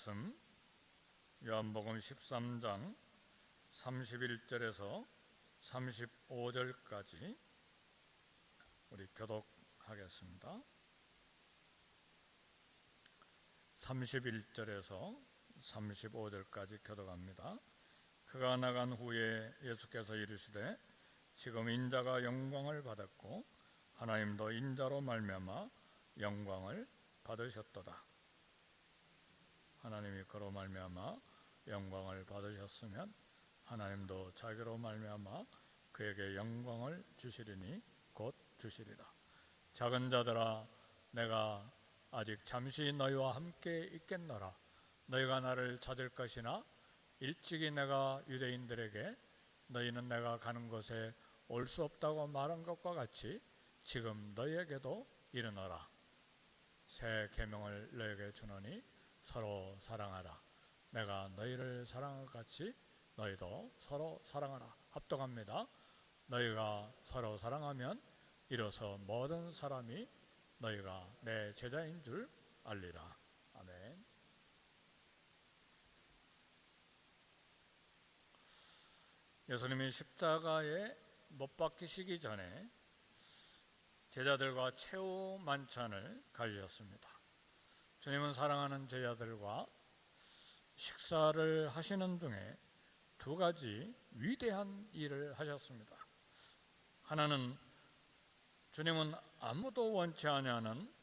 말씀 요한복음 13장 31절에서 35절까지 우리 교독하겠습니다. 31절에서 35절까지 교독합니다. 그가 나간 후에 예수께서 이르시되 지금 인자가 영광을 받았고 하나님도 인자로 말미암아 영광을 받으셨도다. 하나님이 그로 말미암아 영광을 받으셨으면 하나님도 자기로 말미암아 그에게 영광을 주시리니 곧 주시리라. 작은 자들아, 내가 아직 잠시 너희와 함께 있겠노라. 너희가 나를 찾을 것이나 일찍이 내가 유대인들에게 너희는 내가 가는 곳에 올 수 없다고 말한 것과 같이 지금 너희에게도 이르노라. 새 계명을 너희에게 주노니 서로 사랑하라. 내가 너희를 사랑한 것 같이 너희도 서로 사랑하라. 합독합니다. 너희가 서로 사랑하면 이로써 모든 사람이 너희가 내 제자인 줄 알리라. 아멘. 예수님이 십자가에 못 박히시기 전에 제자들과 최후 만찬을 가지셨습니다. 주님은 사랑하는 제자들과 식사를 하시는 중에 두 가지 위대한 일을 하셨습니다. 하나는 주님은 아무도 원치 아니하는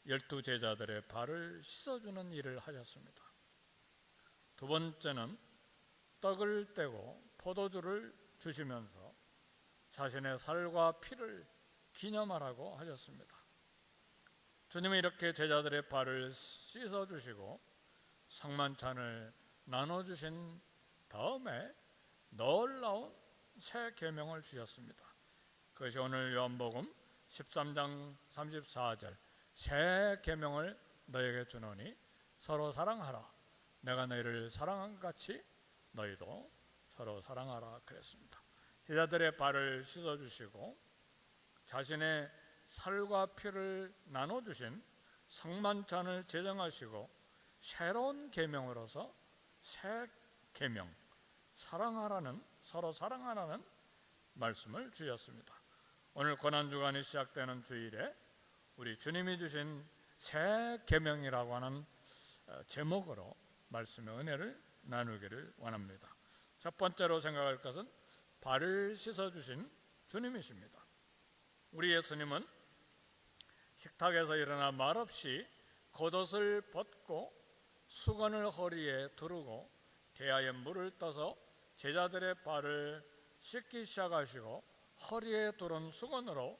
12 제자들의 발을 씻어주는 일을 하셨습니다. 두 번째는 떡을 떼고 포도주를 주시면서 자신의 살과 피를 기념하라고 하셨습니다. 주님은 이렇게 제자들의 발을 씻어주시고 성만찬을 나눠주신 다음에 놀라운 새 계명을 주셨습니다. 그것이 오늘 요한복음 13장 34절 새 계명을 너에게 주노니 서로 사랑하라. 내가 너희를 사랑한 것 같이 너희도 서로 사랑하라 그랬습니다. 제자들의 발을 씻어주시고 자신의 살과 피를 나눠주신 성만찬을 제정하시고 새로운 계명으로서 새 계명, 사랑하라는, 서로 사랑하라는 말씀을 주셨습니다. 오늘 고난주간이 시작되는 주일에 우리 주님이 주신 새 계명이라고 하는 제목으로 말씀의 은혜를 나누기를 원합니다. 첫 번째로 생각할 것은 발을 씻어주신 주님이십니다. 우리 예수님은 식탁에서 일어나 말없이 겉옷을 벗고 수건을 허리에 두르고 대야에 물을 떠서 제자들의 발을 씻기 시작하시고 허리에 두른 수건으로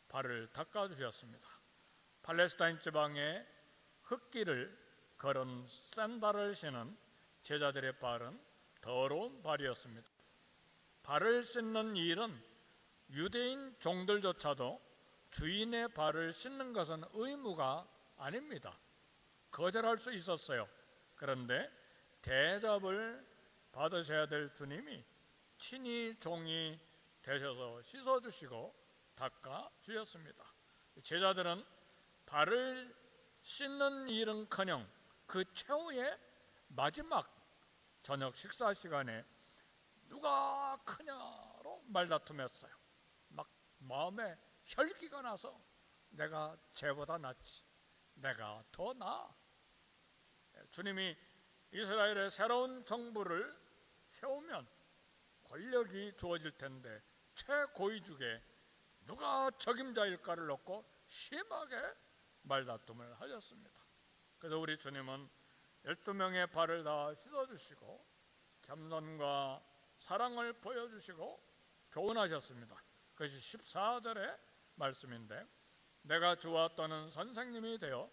발을 닦아주셨습니다. 팔레스타인 지방에 흙길을 걸은 샌들을 신은 제자들의 발은 더러운 발이었습니다. 발을 씻는 일은 유대인 종들조차도 주인의 발을 씻는 것은 의무가 아닙니다. 거절할 수 있었어요. 그런데 대접을 받으셔야 될 주님이 친히 종이 되셔서 씻어주시고 닦아주셨습니다. 제자들은 발을 씻는 일은커녕 그 최후의 마지막 저녁 식사 시간에 누가 크냐로 말다툼했어요. 막 마음에 혈기가 나서 내가 쟤보다 낫지, 내가 더 나아. 주님이 이스라엘의 새로운 정부를 세우면 권력이 주어질 텐데 최고위직에 누가 적임자일까를 놓고 심하게 말다툼을 하셨습니다. 그래서 우리 주님은 12명의 발을 다 씻어주시고 겸손과 사랑을 보여주시고 교훈하셨습니다. 그것이 14절의 말씀인데 내가 주와 또는 선생님이 되어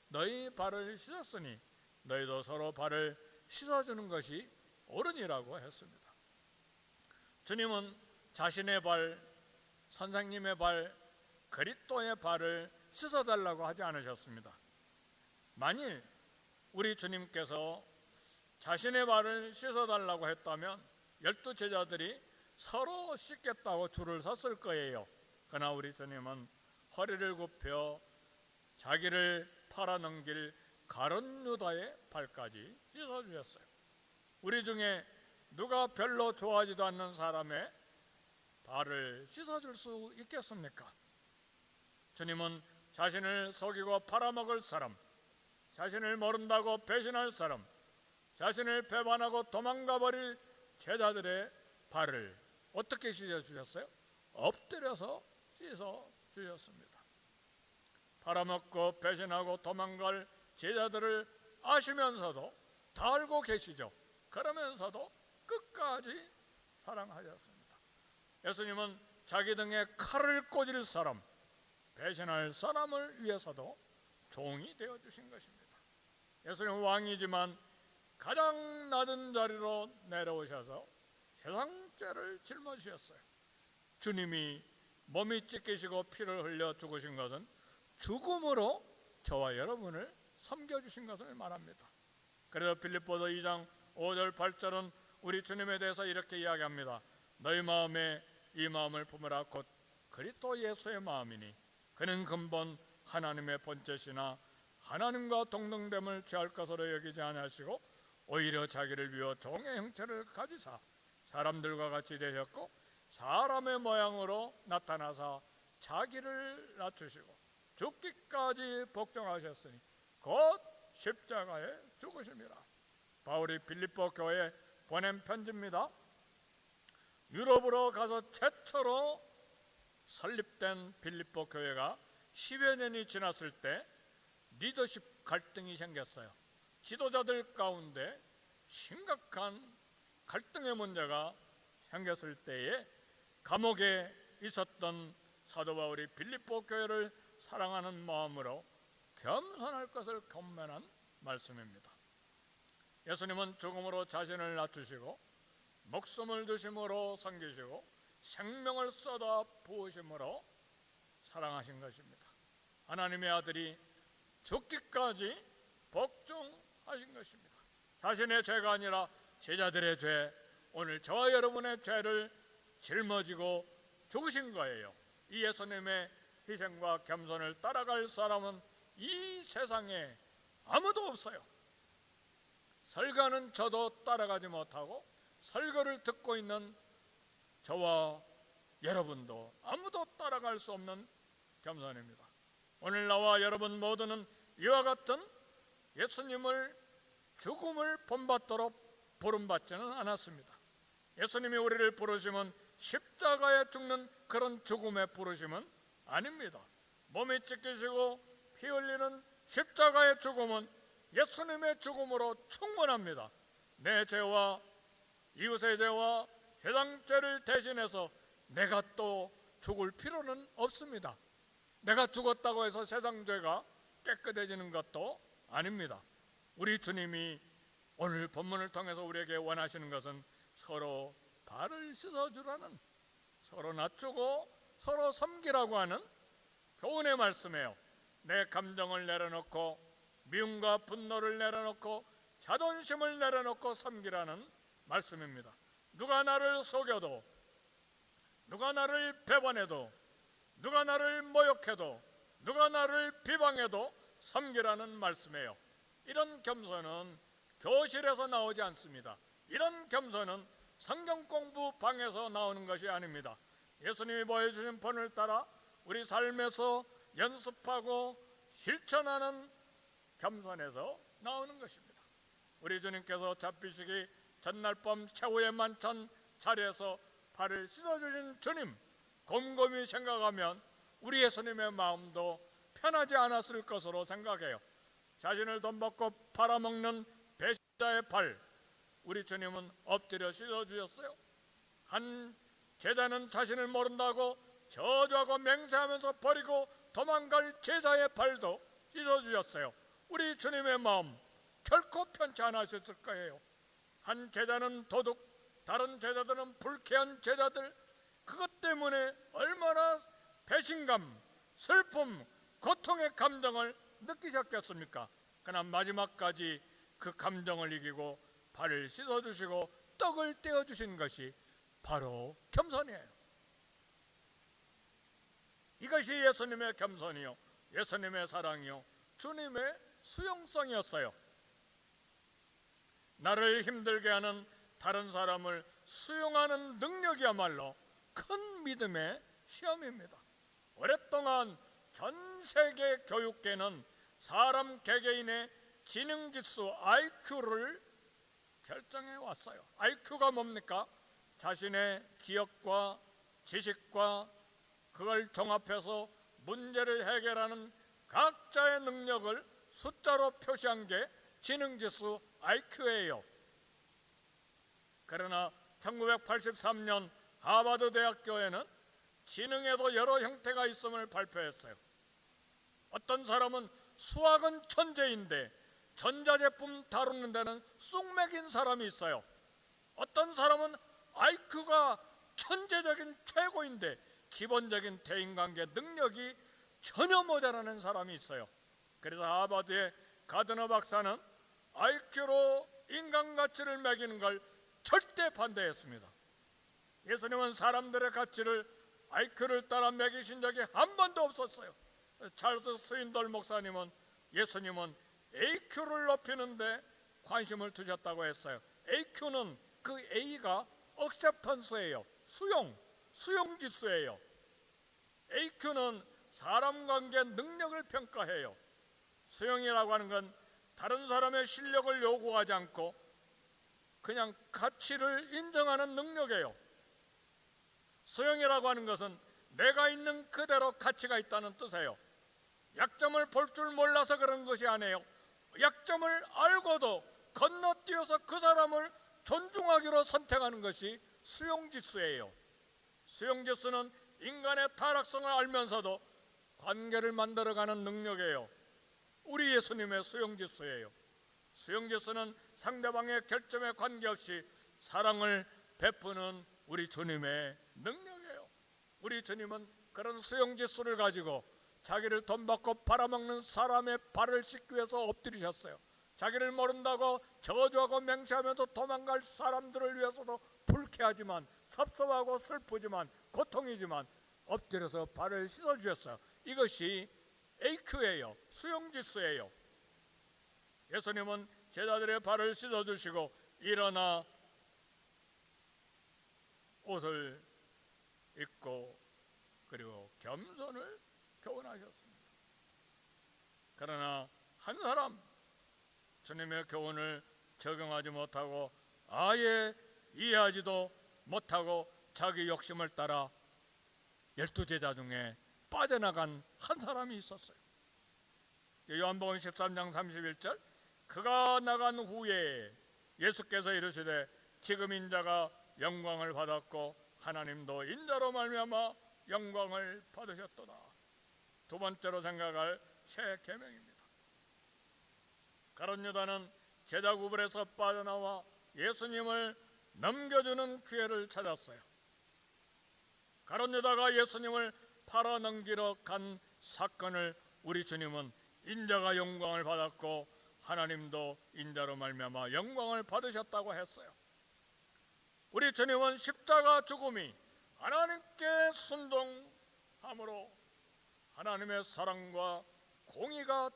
너희 발을 씻었으니 너희도 서로 발을 씻어주는 것이 옳으니라고 했습니다. 주님은 자신의 발, 선생님의 발, 그리스도의 발을 씻어달라고 하지 않으셨습니다. 만일 우리 주님께서 자신의 발을 씻어달라고 했다면 12 제자들이 서로 씻겠다고 줄을 섰을 거예요. 그러나 우리 주님은 허리를 굽혀 자기를 팔아넘길 가룟 유다의 발까지 씻어주셨어요. 우리 중에 누가 별로 좋아하지도 않는 사람의 발을 씻어줄 수 있겠습니까? 주님은 자신을 속이고 팔아먹을 사람, 자신을 모른다고 배신할 사람, 자신을 배반하고 도망가버릴 제자들의 발을 어떻게 씻어주셨어요? 엎드려서 씻어주셨습니다. 팔아먹고 배신하고 도망갈 제자들을 아시면서도 다 알고 계시죠. 그러면서도 끝까지 사랑하셨습니다. 예수님은 자기 등에 칼을 꽂을 사람, 배신할 사람을 위해서도 종이 되어주신 것입니다. 예수님은 왕이지만 가장 낮은 자리로 내려오셔서 세상 죄를 짊어지셨어요. 주님이 몸이 찢기시고 피를 흘려 죽으신 것은 죽음으로 저와 여러분을 섬겨주신 것을 말합니다. 그래서 빌립보서 2장 5절 8절은 우리 주님에 대해서 이렇게 이야기합니다. 너희 마음에 이 마음을 품으라. 곧 그리스도 예수의 마음이니 그는 근본 하나님의 본체시나 하나님과 동등됨을 취할 것으로 여기지 아니하시고 오히려 자기를 비워 종의 형체를 가지사 사람들과 같이 되셨고 사람의 모양으로 나타나사 자기를 낮추시고 죽기까지 복종하셨으니 곧 십자가에 죽으심이라. 바울이 빌립보 교회에 보낸 편지입니다. 유럽으로 가서 최초로 설립된 빌립보 교회가 10여 년이 지났을 때 리더십 갈등이 생겼어요. 지도자들 가운데 심각한 갈등의 문제가 생겼을 때에 감옥에 있었던 사도 바울이 빌립보 교회를 사랑하는 마음으로 겸손할 것을 권면한 말씀입니다. 예수님은 죽음으로 자신을 낮추시고 목숨을 주심으로 섬기시고 생명을 쏟아 부으심으로 사랑하신 것입니다. 하나님의 아들이 죽기까지 복종하신 것입니다. 자신의 죄가 아니라 제자들의 죄, 오늘 저와 여러분의 죄를 짊어지고 죽으신 거예요. 이 예수님의 희생과 겸손을 따라갈 사람은 이 세상에 아무도 없어요. 설교하는 저도 따라가지 못하고 설교를 듣고 있는 저와 여러분도 아무도 따라갈 수 없는 겸손입니다. 오늘 나와 여러분 모두는 이와 같은 예수님을 죽음을 본받도록 부름받지는 않았습니다. 예수님이 우리를 부르심은 십자가에 죽는 그런 죽음의 부르심은 아닙니다. 몸이 찢기시고 피 흘리는 십자가의 죽음은 예수님의 죽음으로 충분합니다. 내 죄와 이웃의 죄와 세상 죄를 대신해서 내가 또 죽을 필요는 없습니다. 내가 죽었다고 해서 세상 죄가 깨끗해지는 것도 아닙니다. 우리 주님이 오늘 본문을 통해서 우리에게 원하시는 것은 서로 발을 씻어주라는, 서로 낮추고 서로 섬기라고 하는 교훈의 말씀이에요. 내 감정을 내려놓고 미움과 분노를 내려놓고 자존심을 내려놓고 섬기라는 말씀입니다. 누가 나를 속여도, 누가 나를 배반해도, 누가 나를 모욕해도, 누가 나를 비방해도 섬기라는 말씀이에요. 이런 겸손은 교실에서 나오지 않습니다. 이런 겸손은 성경 공부 방에서 나오는 것이 아닙니다. 예수님이 보여주신 본을 따라 우리 삶에서 연습하고 실천하는 겸손에서 나오는 것입니다. 우리 주님께서 잡히시기 전날 밤 최후의 만찬 자리에서 발을 씻어주신 주님 곰곰이 생각하면 우리 예수님의 마음도 편하지 않았을 것으로 생각해요. 자신을 돈 받고 팔아먹는 배신자의 발, 우리 주님은 엎드려 씻어주셨어요. 한 제자는 자신을 모른다고 저주하고 맹세하면서 버리고 도망갈 제자의 발도 씻어주셨어요. 우리 주님의 마음 결코 편치 않으셨을 거예요. 한 제자는 도둑, 다른 제자들은 불쾌한 제자들, 그것 때문에 얼마나 배신감, 슬픔, 고통의 감정을 느끼셨겠습니까? 그러나 마지막까지 그 감정을 이기고 발을 씻어주시고 떡을 떼어주신 것이 바로 겸손이에요. 이것이 예수님의 겸손이요, 예수님의 사랑이요, 주님의 수용성이었어요. 나를 힘들게 하는 다른 사람을 수용하는 능력이야말로 큰 믿음의 시험입니다. 오랫동안 전 세계 교육계는 사람 개개인의 지능지수 IQ를 결정해 왔어요. IQ가 뭡니까? 자신의 기억과 지식과 그걸 종합해서 문제를 해결하는 각자의 능력을 숫자로 표시한 게 지능지수 IQ예요. 그러나 1983년 하버드 대학교에는 지능에도 여러 형태가 있음을 발표했어요. 어떤 사람은 수학은 천재인데 전자제품 다루는 데는 쑥맥인 사람이 있어요. 어떤 사람은 IQ가 천재적인 최고인데 기본적인 대인관계 능력이 전혀 모자라는 사람이 있어요. 그래서 하버드의 가드너 박사는 IQ로 인간 가치를 매기는 걸 절대 반대했습니다. 예수님은 사람들의 가치를 IQ를 따라 매기신 적이 한 번도 없었어요. 찰스 스윈돌 목사님은 예수님은 AQ를 높이는데 관심을 두셨다고 했어요. AQ는 그 A가 acceptance예요. 수용지수예요. AQ는 사람 관계 능력을 평가해요. 수용이라고 하는 건 다른 사람의 실력을 요구하지 않고 그냥 가치를 인정하는 능력이에요. 수용이라고 하는 것은 내가 있는 그대로 가치가 있다는 뜻이에요. 약점을 볼 줄 몰라서 그런 것이 아니에요. 약점을 알고도 건너뛰어서 그 사람을 존중하기로 선택하는 것이 수용지수예요. 수용지수는 인간의 타락성을 알면서도 관계를 만들어가는 능력이에요. 우리 예수님의 수용지수예요. 수용지수는 상대방의 결점에 관계없이 사랑을 베푸는 우리 주님의 능력이에요. 우리 주님은 그런 수용지수를 가지고 자기를 돈 받고 팔아먹는 사람의 발을 씻기 위해서 엎드리셨어요. 자기를 모른다고 저주하고 맹세하면서 도망갈 사람들을 위해서도 불쾌하지만 섭섭하고 슬프지만 고통이지만 엎드려서 발을 씻어주셨어요. 이것이 AQ예요. 수용지수예요. 예수님은 제자들의 발을 씻어주시고 일어나 옷을 입고 그리고 겸손을 교훈하셨습니다. 그러나 한 사람 주님의 교훈을 적용하지 못하고 아예 이해하지도 못하고 자기 욕심을 따라 12제자 중에 빠져나간 한 사람이 있었어요. 요한복음 13장 31절 그가 나간 후에 예수께서 이르시되 지금 인자가 영광을 받았고 하나님도 인자로 말미암아 영광을 받으셨도다. 두 번째로 생각할 새 계명입니다. 가룟 유다는 제자 구불에서 빠져나와 예수님을 넘겨주는 기회를 찾았어요. 가룟 유다가 예수님을 팔아넘기러 간 사건을 우리 주님은 인자가 영광을 받았고 하나님도 인자로 말미암아 영광을 받으셨다고 했어요. 우리 주님은 십자가 죽음이 하나님께 순종함으로 하나님의 사랑과 공의가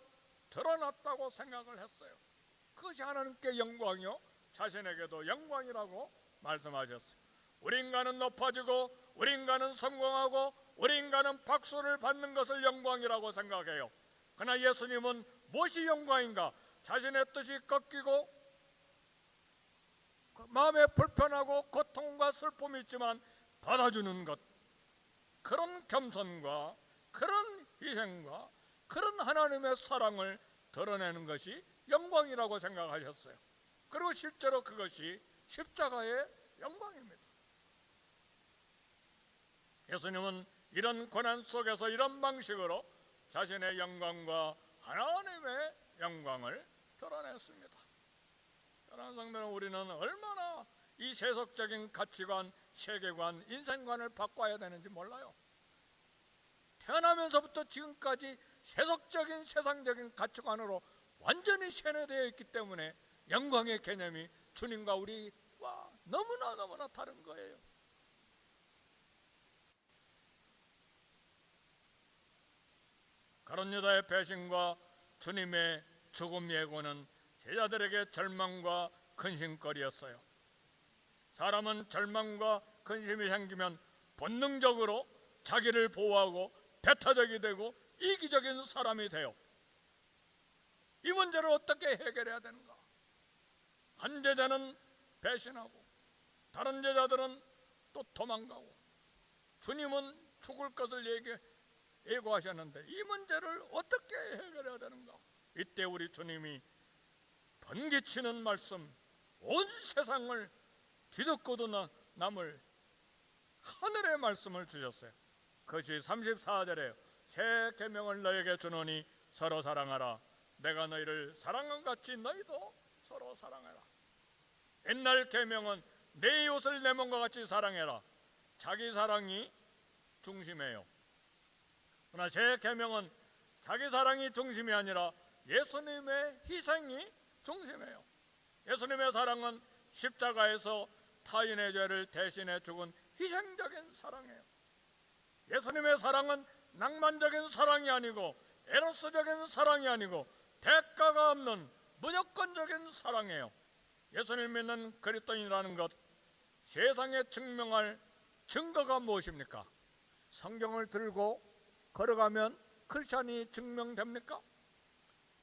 드러났다고 생각을 했어요. 그것이 하나님께 영광이요 자신에게도 영광이라고 말씀하셨어요. 우리 인간은 높아지고 우리 인간은 성공하고 우리 인간은 박수를 받는 것을 영광이라고 생각해요. 그러나 예수님은 무엇이 영광인가? 자신의 뜻이 꺾이고 마음에 불편하고 고통과 슬픔이 있지만 받아주는 것, 그런 겸손과 그런 희생과 그런 하나님의 사랑을 드러내는 것이 영광이라고 생각하셨어요. 그리고 실제로 그것이 십자가의 영광입니다. 예수님은 이런 고난 속에서 이런 방식으로 자신의 영광과 하나님의 영광을 드러냈습니다. 사랑하는 성도는 우리는 얼마나 이 세속적인 가치관, 세계관, 인생관을 바꿔야 되는지 몰라요. 태어나면서부터 지금까지 세속적인 세상적인 가치관으로 완전히 세뇌되어 있기 때문에 영광의 개념이 주님과 우리와 너무나 다른 거예요. 가룟 유다의 배신과 주님의 죽음 예고는 제자들에게 절망과 근심거리였어요. 사람은 절망과 근심이 생기면 본능적으로 자기를 보호하고 배타적이 되고 이기적인 사람이 돼요. 이 문제를 어떻게 해결해야 되는가? 한 제자는 배신하고 다른 제자들은 또 도망가고, 주님은 죽을 것을 예고하셨는데 이 문제를 어떻게 해결해야 되는가? 이때 우리 주님이 번개치는 말씀, 온 세상을 뒤덮고도 남을 하늘의 말씀을 주셨어요. 그것이 34절에요. 새 계명을 너에게 주노니 서로 사랑하라. 내가 너희를 사랑한 같이 너희도 서로 사랑해라. 옛날 계명은 내 이웃을 내 몸과 같이 사랑해라. 자기 사랑이 중심이에요. 그러나 새 계명은 자기 사랑이 중심이 아니라 예수님의 희생이 중심이에요. 예수님의 사랑은 십자가에서 타인의 죄를 대신해 죽은 희생적인 사랑이에요. 예수님의 사랑은 낭만적인 사랑이 아니고 에로스적인 사랑이 아니고 대가가 없는 무조건적인 사랑이에요. 예수님 믿는 그리스도인이라는 것, 세상에 증명할 증거가 무엇입니까? 성경을 들고 걸어가면 크리스찬이 증명됩니까?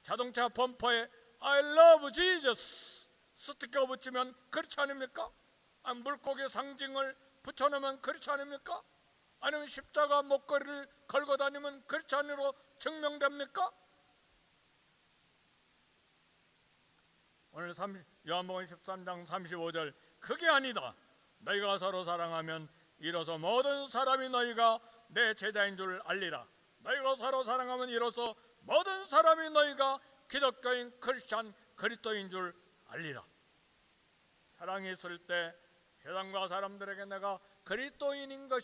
자동차 범퍼에 I love Jesus 스티커 붙이면 크리스찬입니까? 물고기 상징을 붙여놓으면 크리스찬입니까? 아니면 십자가 목걸이를 걸고 다니면 크리스찬으로 증명됩니까? 오늘 요한복음 13장 35절, 그게 아니다. 너희가 서로 사랑하면 이로써 모든 사람이 너희가 내 제자인 줄 알리라. 너희가 서로 사랑하면 이로써 모든 사람이 너희가 기독교인 크리스찬 그리스도인 줄 알리라. 사랑이 있을 때 세상과 사람들에게 내가 그리스도인인 것이